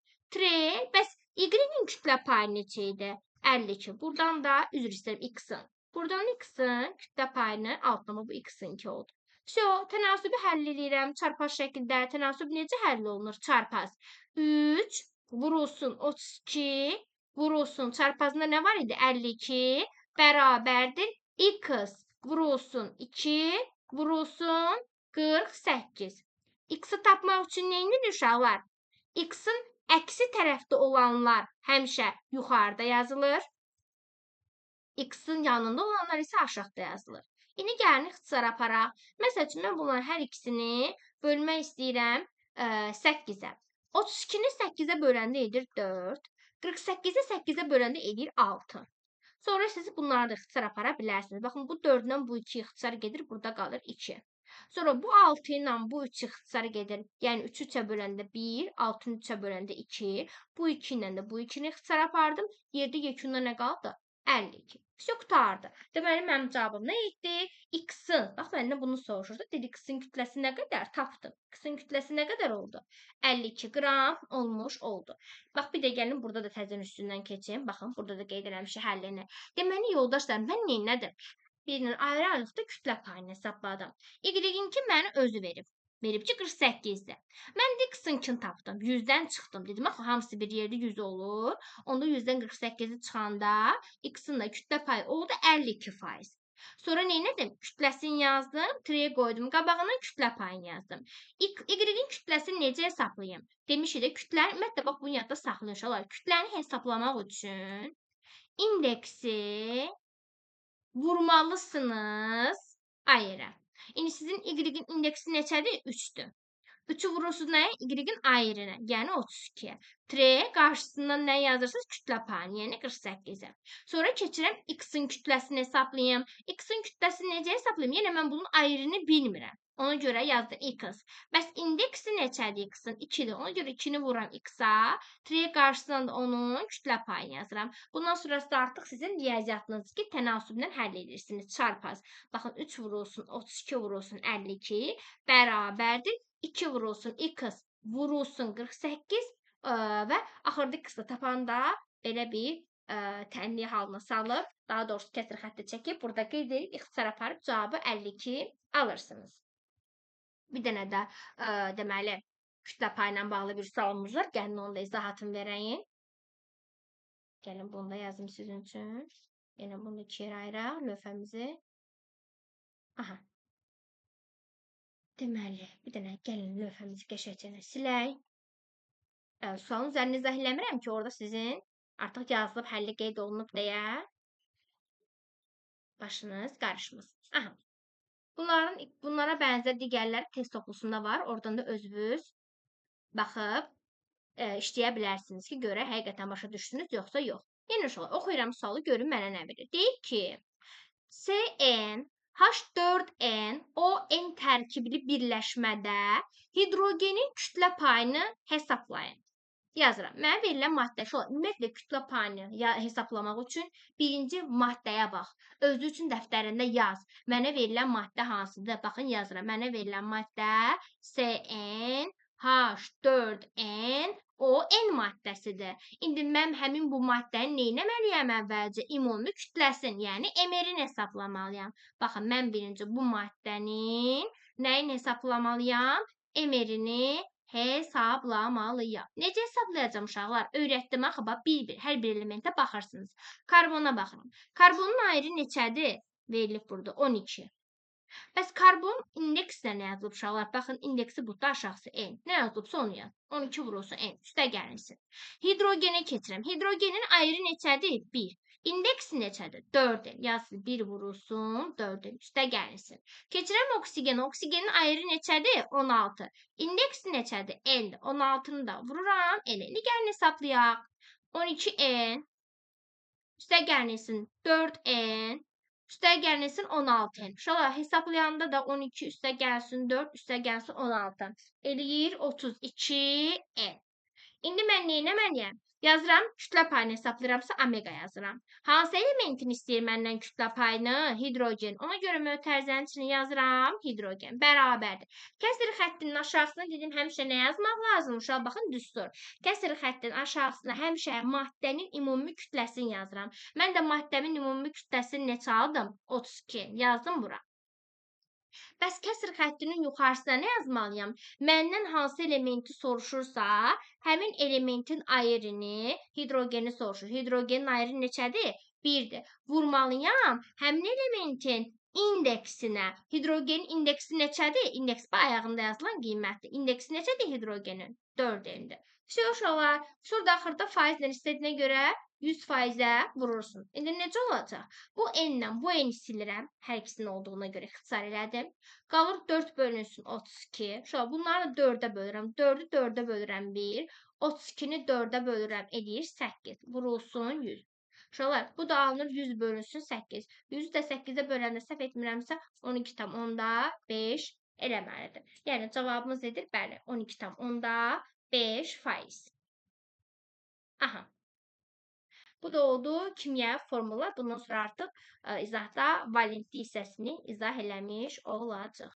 A: Bəs Y-in kütlə payı neçə idi? 52. Buradan da üzr istəyirəm X-in. Buradan X-in kütlə payını altlama bu X-inki oldu. Tənasübü həll edirəm. Çarpaz şəkildə tənasüb necə həll olunur? Çarpaz. 3 vurulsun 32 vurulsun. Çarpazında nə var idi? 52 bərabərdir. X vurulsun 2 vurulsun 48. X-i tapmaq üçün nə edilir uşaqlar? X-in əksi tərəfdə olanlar həmişə yuxarıda yazılır. X-in yanında olanlar isə aşağıda yazılır. İndi gəlin ixtisara aparaq. Məsəl üçün, mən bunların hər ikisini bölmək istəyirəm 8-ə. 32-ni 8-ə böləndə edir 4. 48-i 8-ə böləndə edir 6. Sonra siz bunları da ixtisar apara bilərsiniz. Baxın, bu 4-dən bu 2 ixtisar gedir, burada qalır 2. Sonra bu 6 ilə bu 3 ixtisar gedir. Yəni 3-ü 3-ə böləndə 1, 6-nı 3-ə böləndə 2. Bu 2 ilə də bu 2-ni ixtisar apardım. Yerdə yekunda nə qaldı? 52. Qurtardı. Deməli, mənim cavabım nə idi? X-in. Bax, məndən bunu soruşurdu. Dedi, X-in kütləsi nə qədər? Tapdım. X-in kütləsi nə qədər oldu? 52 qram olmuş oldu. Bax, bir də gəlin, burada da təzən üstündən keçim. Baxın, burada da qeyd eləmişik həllini. Deməli, yoldaşlar, mən neynədim? Birinin ayrı-ayrılıqda kütlə payını hesapladım. Y-inki məni özü verib. Verib ki, 48-dir. Mən də X-inkini tapdım. 100-dən çıxdım. Dedim, axı, hamısı bir yerdə 100 olur. Onda 100-dən 48-i çıxanda X-in də kütlə payı oldu 52%. Sonra nə etdim? Kütləsini yazdım, treyə qoydum. Qabağına kütlə payını yazdım. Y-in kütləsini necə hesablayım? Demişik də kütləni, ümumiyyətlə bax bunu yadda saxlayın uşaqlar. Kütləni hesablamaq üçün indeksi vurmalısınız ayrı. İndi sizin Y-in indeksi neçədir? 3-dür. 3-ü vurursunuz nəyə? Y-in ayrına, yəni 32-yə. Treyə qarşısından nə yazırsınız? Kütlə payını, yəni 48-ə. Sonra keçirəm X-in kütləsini hesablayım. X-in kütləsini necə hesablayım? Yəni mən bunun ayrını bilmirəm. Ona görə yazdım X. Bəs indeksi neçədir X-in? 2-dir. Ona görə 2-ni vururam X-a. Treyə qarşısından da onun kütlə payını yazıram. Bundan sonrası da artıq sizin riyaziyyatınız ki, tənasüblə həll edirsiniz. Çarpaz. Baxın, 3 vurulsun, 32 vurulsun, 52 bərabərdir. 2 vurulsun X vurulsun 48 və axırda X-i tapanda belə bir tənlik halına salıb, daha doğrusu kəsr xətti çəkib, burada qeyd edib, ixtisar aparıb cavabı 52 alırsınız. Bir dənə də deməli, kütlə payı ilə bağlı bir sualımız var. Gəlin onu da izahatını verəyim. Gəlin bunu da yazım sizin üçün. Yəni bunu 2 yerə ayıraq lövhəmizi. Aha. Deməli, bir dənə gəlin lövhəmizi qəşəngcə silək. Sualın üzərində izah eləmirəm ki, orada sizin artıq yazılıb, həlli qeyd olunub deyə başınız qarışmasın. Aha. Bunlara bənzər digərləri test toplusunda var. Oradan da özünüz baxıb işləyə bilərsiniz ki, görək həqiqətən başa düşdünüz yoxsa yox. Yenə uşaqlar, oxuyuram sualı, görün mənə nə verir. Deyir ki, CN, H4N, ON tərkibli birləşmədə hidrogenin kütlə payını hesablayın. Yazıram. Mənə verilən maddə ümumiyyətlə kütlə payını hesablamaq üçün birinci maddəyə bax. Özü üçün dəftərində yaz. Mənə verilən maddə hansıdır? Baxın yazıram. Mənə verilən maddə CN, H4N, ON maddəsidir. İndi mən həmin bu maddəni nə etməliyəm əvvəlcə? Ümumi kütləsini, yəni MR-in hesablamalıyam. Baxın, mən birinci bu maddənin nəyin hesaplamalıyam? MR-ini hesablamalıyam. Necə hesablayacağım uşaqlar? Öyrətdim axı, bir-bir hər bir elementə baxırsınız. Karbona baxıram. Karbonun ayrı neçədir? Verilib burada 12. Bəs karbon indekslə nə yazılıb uşaqlar? Baxın, indeksi burada aşağısı N. Nə yazılıbsa onu yaz. 12 vurulsun N. Üstə gəlsin. Hidrogenə keçirəm. Hidrogenin ayrı neçədir? 1. İndeksi neçədir? 4. Yazsın 1 vurulsun 4. Üstə gəlsin. Keçirəm oksigen. Oksigenin ayrı neçədir? 16. İndeksi neçədir? N. 16-nı da vururam. N-i gəlin hesablayaq. 12N. Üstə gəlsin 4N. Üstə gəlsin 16N. Uşaqlar hesablayanda da 12 üstə gəlsin 4, üstə gəlsin 16. Eləyir 32N. İndi mən nə etməliyəm? Yazıram, kütlə payını hesablayıramsa omega yazıram. Hansı elementin istəyir məndən kütlə payını? Hidrogen. Ona görə mötərizənin içini yazıram, hidrogen. Bərabərdir. Kəsr xəttinin aşağısına dedim, həmişə nə yazmaq lazım? Uşaq, baxın, düstur. Kəsr xəttinin aşağısına həmişə maddənin ümumi kütləsini yazıram. Mən də maddəmin ümumi kütləsini neçə aldım? 32. Yazdım bura. Bəs kəsr xəttinin yuxarısına nə yazmalıyam? Məndən hansı elementi soruşursa, həmin elementin ayrını, hidrogeni soruşur. Hidrogenin ayrı neçədir? 1-dir. Vurmalıyam həmin elementin indeksinə. Hidrogenin indeksi neçədir? İndeks ayağında yazılan qiymətdir. İndeksi neçədir hidrogenin? 4-dir. Uşaqlar, şurada axırda faizlə istədiyinə görə 100%-ə vurursun. İndi necə olacaq? Bu n-lə bu n-i silirəm. Hər ikisinin olduğuna görə ixtisar elədim. Qalır 4 bölünsün 32. Uşaqlar, bunları 4-ə bölürəm. 4-ü 4-ə bölürəm 1. 32-ni 4-ə bölürəm edir 8. Vurulsun 100. Uşaqlar, bu da alınır 100 bölünsün 8. 100-ü də 8-ə böləndə səhv etmirəmsə 12,5 eləməlidir. Yəni cavabımız nedir? Bəli, 12,5%. Aha. Bu da oldu kimya formulu. Bundan sonra artıq izahda valentli hissəsini izah eləmiş olacaq.